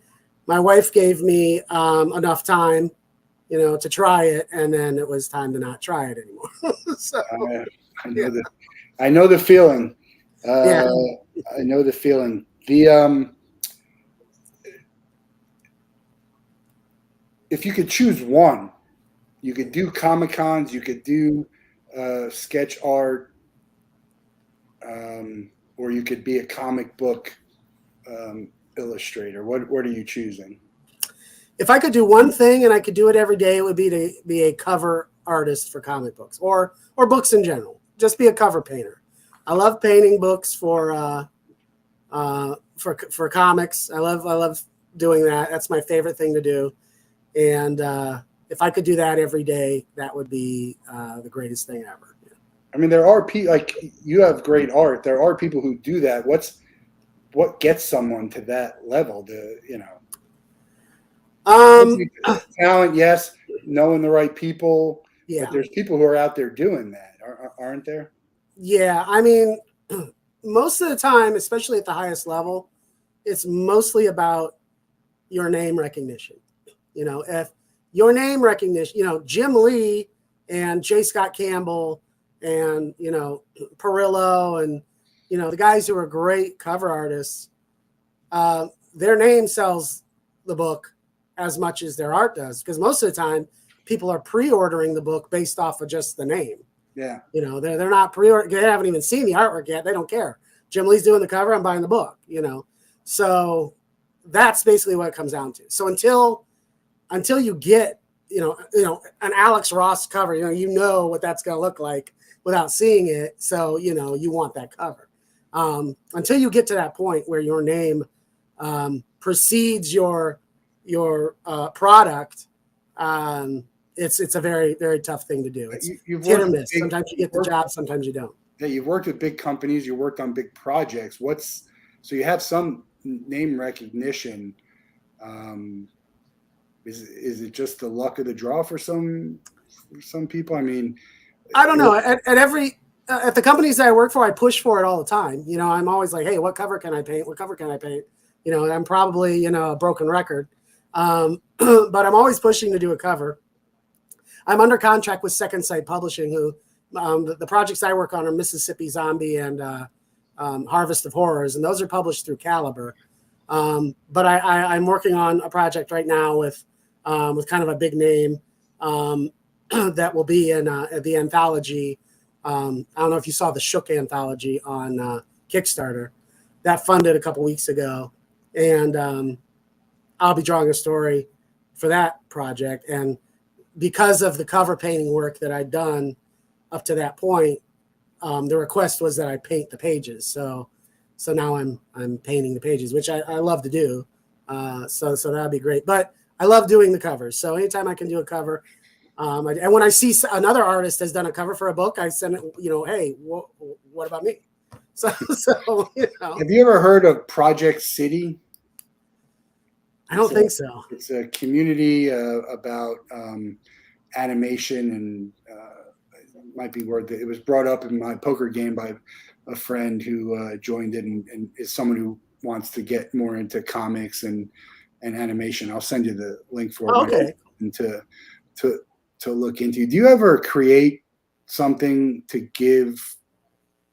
wife gave me enough time, to try it, and then it was time to not try it anymore. So I know the feeling. Yeah. I know the feeling. If you could choose one, you could do Comic Cons, you could do sketch art, or you could be a comic book illustrator. What are you choosing? If I could do one thing and I could do it every day, it would be to be a cover artist for comic books or books in general. Just be a cover painter. I love painting books for comics. I love doing that. That's my favorite thing to do. And if I could do that every day, that would be the greatest thing ever. Yeah. I mean, there are people, like, you have great art. There are people who do that. What gets someone to that level? Talent, yes. Knowing the right people. Yeah. But there's people who are out there doing that, aren't there? Yeah. I mean, most of the time, especially at the highest level, it's mostly about your name recognition. If your name recognition, Jim Lee and J. Scott Campbell and, Perillo and, the guys who are great cover artists, their name sells the book as much as their art does, because most of the time people are pre-ordering the book based off of just the name. Yeah. They're not pre-order. They haven't even seen the artwork yet. They don't care. Jim Lee's doing the cover. I'm buying the book, So that's basically what it comes down to. So until you get, an Alex Ross cover, you know what that's going to look like without seeing it. So, you want that cover. Until you get to that point where your name precedes your product, it's a very, very tough thing to do. It's hit or miss. Sometimes you get the job, sometimes you don't. Yeah, you've worked with big companies, you worked on big projects. So you have some name recognition. Is it just the luck of the draw for some people? I mean, I don't know. At the companies that I work for, I push for it all the time. I'm always like, hey, what cover can I paint? What cover can I paint? I'm probably, a broken record. But I'm always pushing to do a cover. I'm under contract with Second Sight Publishing, who the projects I work on are Mississippi Zombie and Harvest of Horrors, and those are published through Caliber. But I'm working on a project right now with kind of a big name that will be in the anthology. I don't know if you saw the Shook anthology on Kickstarter. That funded a couple weeks ago, and I'll be drawing a story for that project. And because of the cover painting work that I'd done up to that point, the request was that I paint the pages. So now I'm painting the pages, which I love to do. So that'd be great. But I love doing the covers. So anytime I can do a cover, and when I see another artist has done a cover for a book, I send it. Hey, what about me? So Have you ever heard of Project City? I don't think so. It's a community about animation and might be worth it. It was brought up in my poker game by a friend who joined it and is someone who wants to get more into comics and animation. I'll send you the link for it. Okay. And to look into. Do you ever create something to give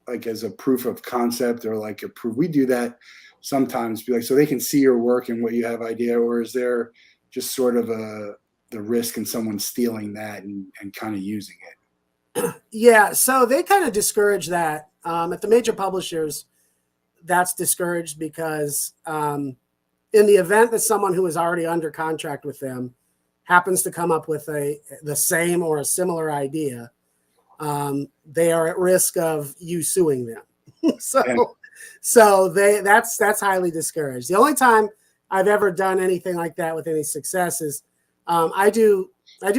like as a proof of concept or like a proof? We do that sometimes, be like, so they can see your work and what you have idea, or is there just sort of the risk in someone stealing that and kind of using it? Yeah, so they kind of discourage that. At the major publishers, that's discouraged because in the event that someone who is already under contract with them happens to come up with the same or a similar idea, they are at risk of you suing them. So that's highly discouraged. The only time I've ever done anything like that with any success is I do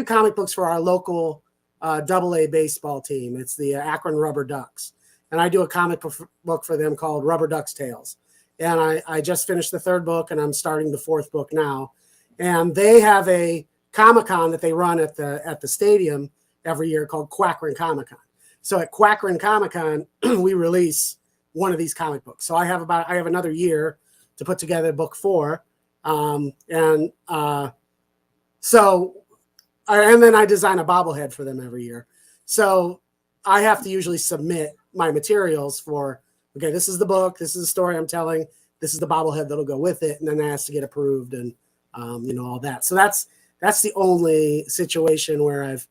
comic books for our local AA baseball team. It's the Akron Rubber Ducks, and I do a comic book for them called Rubber Ducks Tales. And I just finished the 3rd book, and I'm starting the 4th book now. And they have a Comic-Con that they run at the stadium every year called Quackrin Comic-Con. So at Quackrin Comic-Con, we release one of these comic books. So I have another year to put together book 4. And then I design a bobblehead for them every year. So I have to usually submit my materials for, okay, this is the book, this is the story I'm telling, this is the bobblehead that'll go with it, and then it has to get approved and all that. So that's the only situation where I've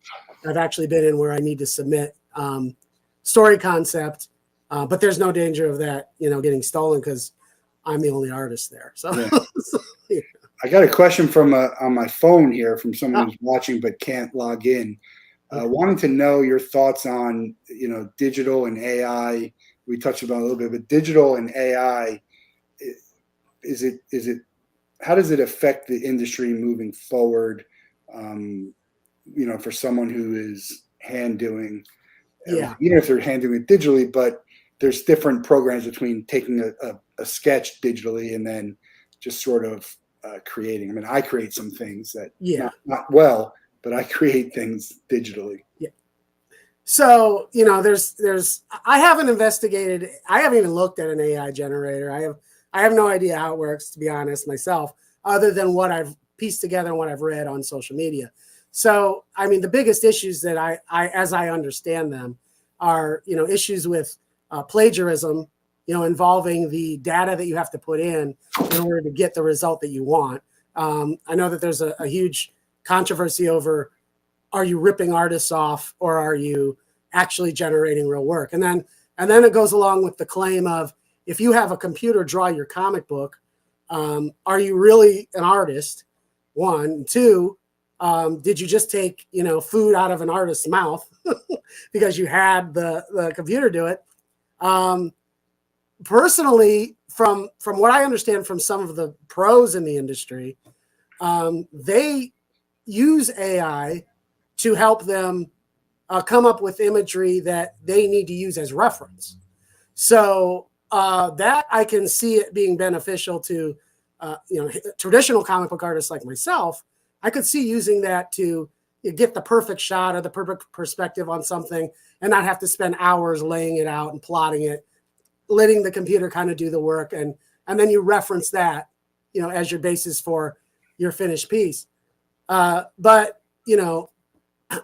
actually been in where I need to submit story concept, but there's no danger of that getting stolen because I'm the only artist there. So, yeah. I got a question from on my phone here from someone who's watching but can't log in. Wanting to know your thoughts on digital and AI. We touched on it a little bit, but digital and AI, is it how does it affect the industry moving forward? For someone who is hand doing, even if they're hand doing it digitally, but there's different programs between taking a sketch digitally and then just sort of creating. I mean, I create some things that not well, but I create things digitally. Yeah. So, I haven't investigated, I haven't even looked at an AI generator. I have no idea how it works, to be honest, myself, other than what I've pieced together and what I've read on social media. So, I mean, the biggest issues that I as I understand them are, issues with plagiarism, involving the data that you have to put in order to get the result that you want. I know that there's a huge controversy over, are you ripping artists off or are you actually generating real work? And then it goes along with the claim of, if you have a computer draw your comic book, are you really an artist? 1, 2, did you just take food out of an artist's mouth because you had the computer do it? Personally, from what I understand from some of the pros in the industry, they use AI to help them come up with imagery that they need to use as reference. So that I can see it being beneficial to traditional comic book artists like myself. I could see using that to get the perfect shot or the perfect perspective on something and not have to spend hours laying it out and plotting it, letting the computer kind of do the work. And then you reference that, as your basis for your finished piece. But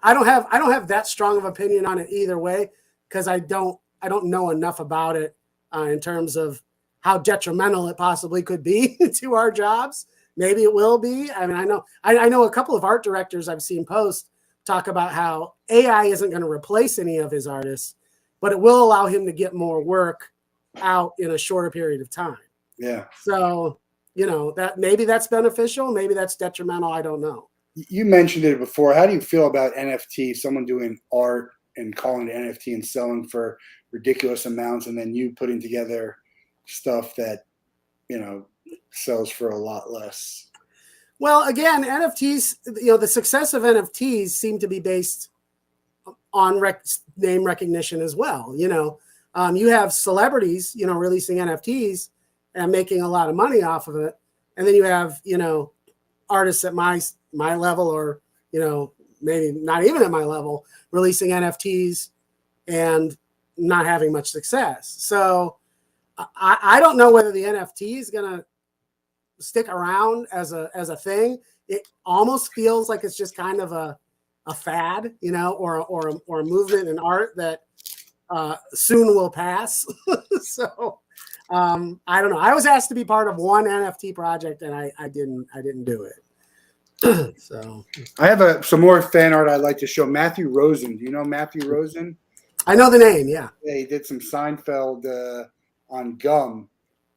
I don't have that strong of opinion on it either way, because I don't know enough about it in terms of how detrimental it possibly could be to our jobs. Maybe it will be. I mean, I know a couple of art directors I've seen post talk about how AI isn't going to replace any of his artists, but it will allow him to get more work out in a shorter period of time. Yeah. So, that maybe that's beneficial, maybe that's detrimental. I don't know. You mentioned it before. How do you feel about NFT? Someone doing art and calling it NFT and selling for ridiculous amounts, and then you putting together stuff that sells for a lot less. Well, again, NFTs, the success of NFTs seem to be based on name recognition as well. You have celebrities, releasing NFTs and making a lot of money off of it. And then you have, artists at my level or, maybe not even at my level, releasing NFTs and not having much success. So I don't know whether the NFT is going to stick around as a thing. It almost feels like it's just kind of a fad, or a movement in art that soon will pass. So I don't know. I was asked to be part of one NFT project, and I didn't do it. So I have some more fan art I'd like to show. Matthew Rosen. Do you know Matthew Rosen? I know the name. Yeah. Yeah, he did some Seinfeld on gum.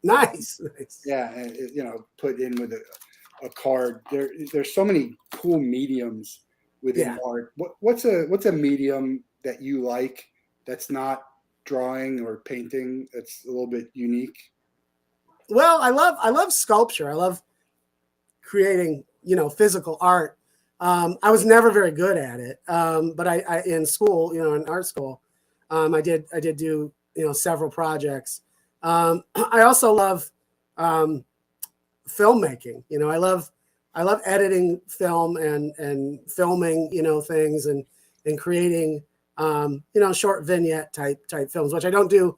Nice. Yeah, and put in with a card. There's so many cool mediums within art. What's a medium that you like that's not drawing or painting, that's a little bit unique? Well, I love sculpture. I love creating, physical art. I was never very good at it, but I in school, in art school, I did do several projects. I also love filmmaking. I love editing film and filming things and creating short vignette type films, which I don't do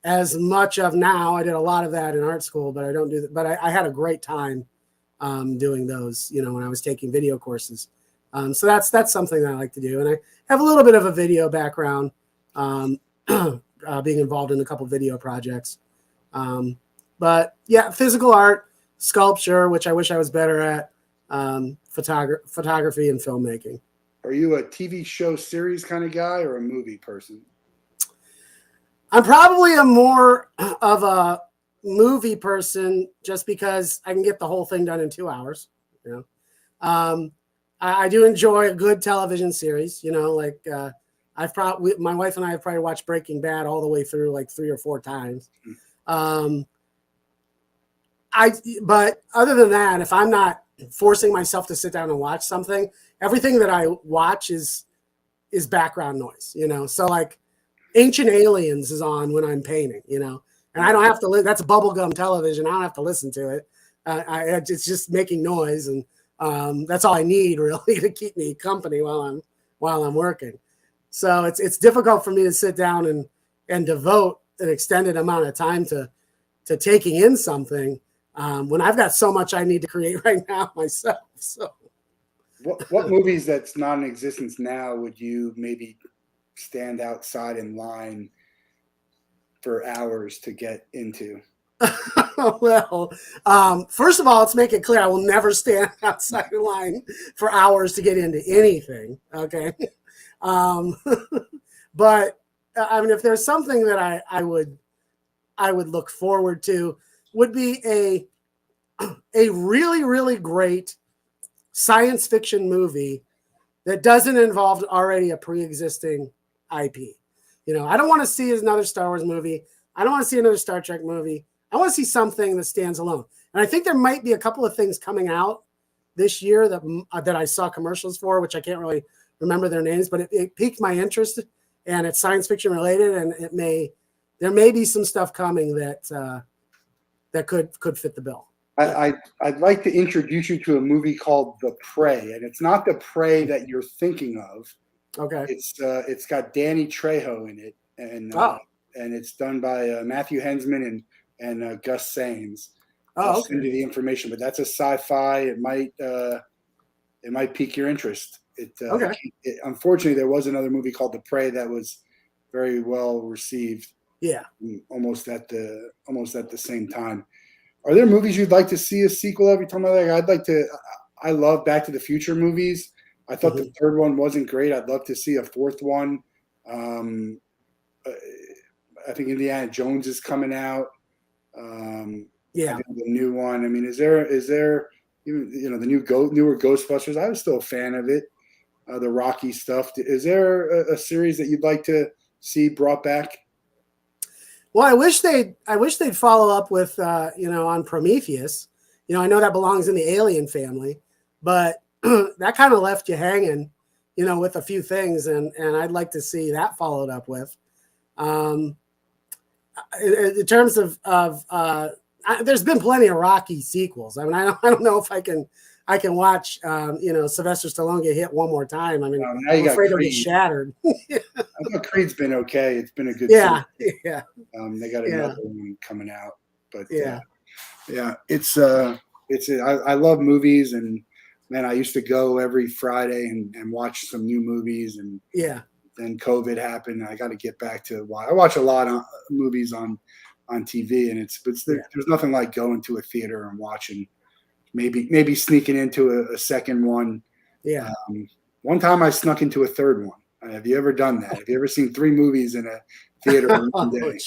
as much of now. I did a lot of that in art school, but I don't do that. But I had a great time doing those, when I was taking video courses. So that's something that I like to do. And I have a little bit of a video background, being involved in a couple video projects. But yeah, physical art, sculpture, which I wish I was better at, photography and filmmaking. Are you a TV show series kind of guy or a movie person? I'm probably a more of a movie person, just because I can get the whole thing done in 2 hours. I do enjoy a good television series. My wife and I have probably watched Breaking Bad all the way through like 3 or 4 times. But other than that, if I'm not forcing myself to sit down and watch something, everything that I watch is background noise. So like Ancient Aliens is on when I'm painting. And I don't have to. That's bubblegum television. I don't have to listen to it. It's just making noise, and that's all I need really to keep me company while I'm working. So it's difficult for me to sit down and devote an extended amount of time to taking in something when I've got so much I need to create right now myself. So, what movies that's not in existence now would you maybe stand outside in line for hours to get into? Well, first of all, let's make it clear, I will never stand outside in line for hours to get into anything. Okay. But I mean, if there's something that I would look forward to, would be a really, really great science fiction movie that doesn't involve already a pre-existing IP. I don't want to see another Star Wars movie. I don't want to see another Star Trek movie. I want to see something that stands alone. And I think there might be a couple of things coming out this year that I saw commercials for, which I can't really remember their names, but it piqued my interest, and it's science fiction related, and there may be some stuff coming that could fit the bill. I'd like to introduce you to a movie called The Prey, and it's not the Prey that you're thinking of. Okay. It's got Danny Trejo in it, and it's done by Matthew Hensman and Gus Sains. I'll send you the information, but that's a sci-fi. It might pique your interest. Unfortunately, there was another movie called The Prey that was very well received. Yeah, almost at the same time. Are there movies you'd like to see a sequel of? You're talking about I love Back to the Future movies. I thought the third one wasn't great. I'd love to see a fourth one. I think Indiana Jones is coming out. Yeah, I think the new one. I mean, is there the newer Ghostbusters? I was still a fan of it. The Rocky stuff. Is there a series that you'd like to see brought back? Well, I wish they'd follow up with on Prometheus. I know that belongs in the Alien family, but that kind of left you hanging, with a few things, and I'd like to see that followed up with. In terms of there's been plenty of Rocky sequels. I mean, I don't know if I can watch, Sylvester Stallone get hit one more time. I mean, now you I'm afraid got he'll get shattered. I thought Creed's been okay. It's been a good Yeah, season. yeah, They got another one coming out, but yeah. it's I love movies, and man, I used to go every Friday and watch some new movies, and Yeah. then COVID happened. I got to get back to why I watch a lot of movies on TV, and there's nothing like going to a theater and watching, maybe sneaking into a second one. Yeah. One time I snuck into a third one. Have you ever done that? Have you ever seen 3 movies in a theater in one day?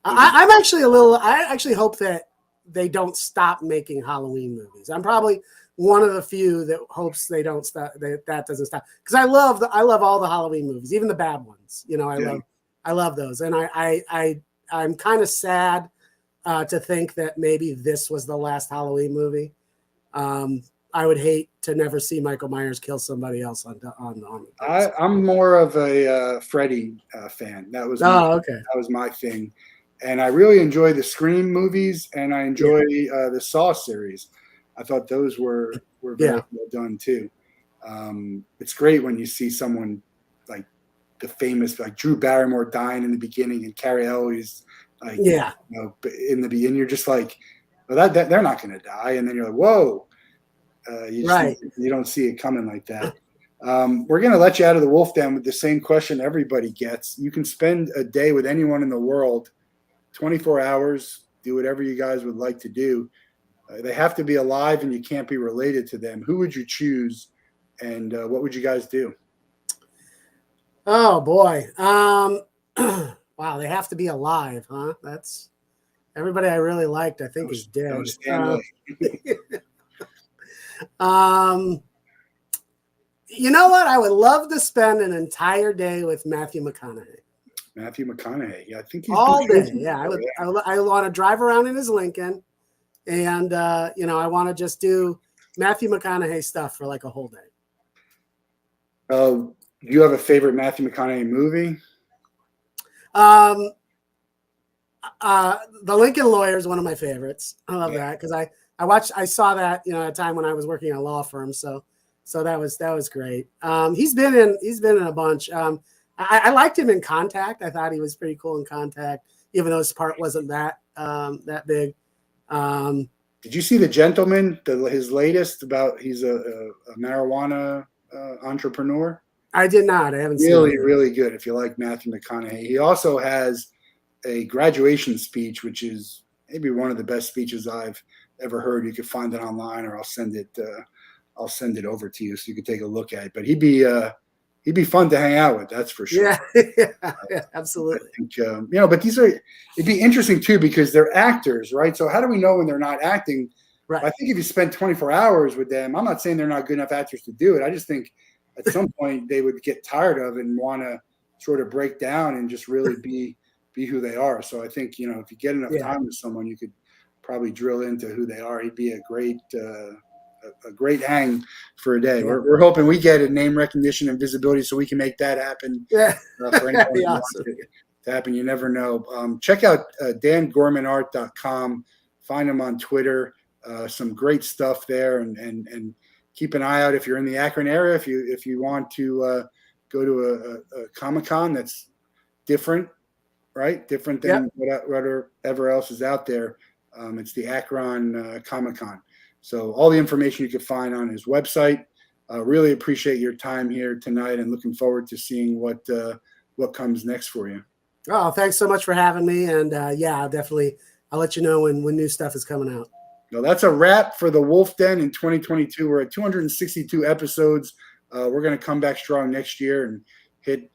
I'm actually I actually hope that they don't stop making Halloween movies. I'm probably one of the few that hopes they don't stop, that doesn't stop, because I love all the Halloween movies, even the bad ones. I love those, and I'm kind of sad to think that maybe this was the last Halloween movie. I would hate to never see Michael Myers kill somebody else on the I'm more of a Freddy fan. That was my thing, and I really enjoy the Scream movies, and I enjoy the Saw series. I thought those were very well done too. It's great when you see someone like the famous, like Drew Barrymore dying in the beginning, and Carrie Elwes in the beginning. You're just like, well, that they're not going to die, and then you're like, whoa. You don't see it coming like that. We're going to let you out of the Wolff Den with the same question everybody gets. You can spend a day with anyone in the world, 24 hours, do whatever you guys would like to do. They have to be alive, and you can't be related to them. Who would you choose, and what would you guys do? Oh, boy. Wow, they have to be alive, huh? That's everybody I really liked, I think, is dead. You know what? I would love to spend an entire day with Matthew McConaughey. Yeah, I think he's all day. Yeah, I want to drive around in his Lincoln, and I want to just do Matthew McConaughey stuff for like a whole day. Do you have a favorite Matthew McConaughey movie? The Lincoln Lawyer is one of my favorites. I love that because I saw that at a time when I was working at a law firm. So that was great. He's been in a bunch. I liked him in Contact. I thought he was pretty cool in Contact, even though his part wasn't that big. Did you see The Gentleman? His latest he's a marijuana entrepreneur. I did not. I haven't seen it. Really good if you like Matthew McConaughey. He also has a graduation speech, which is maybe one of the best speeches I've ever heard. You can find it online, or I'll send it over to you so you can take a look at it. But he'd be fun to hang out with, that's for sure. Yeah, absolutely. I think, but it'd be interesting too, because they're actors, right? So how do we know when they're not acting? Right. I think if you spend 24 hours with them, I'm not saying they're not good enough actors to do it. I just think at some point they would get tired of it and want to sort of break down and just really be who they are. So I think, if you get enough time with someone, you could probably drill into who they are. He'd be a great hang for a day. Yeah. We're hoping we get a name recognition and visibility so we can make that happen. For anyone who wants it to happen. You never know. Check out dangormanart.com. Find him on Twitter. Some great stuff there, and keep an eye out if you're in the Akron area. If you want to go to a Comic-Con that's different, right? Different than whatever else is out there. It's the Akron Comic-Con. So all the information you can find on his website. Really appreciate your time here tonight, and looking forward to seeing what comes next for you. Oh, thanks so much for having me. And I'll let you know when new stuff is coming out. Well, that's a wrap for the Wolff Den in 2022. We're at 262 episodes. We're going to come back strong next year and hit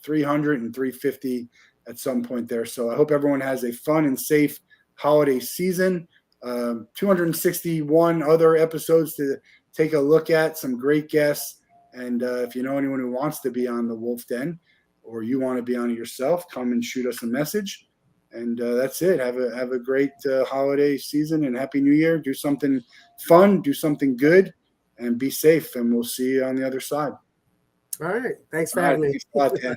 300 and 350 at some point there. So I hope everyone has a fun and safe holiday season. 261 other episodes to take a look at, some great guests. And if you know anyone who wants to be on the Wolff Den, or you want to be on it yourself, come and shoot us a message. And that's it. Have a great holiday season and Happy New Year. Do something fun, do something good, and be safe. And we'll see you on the other side. All right. Thanks for having me. Thanks a lot, Dan.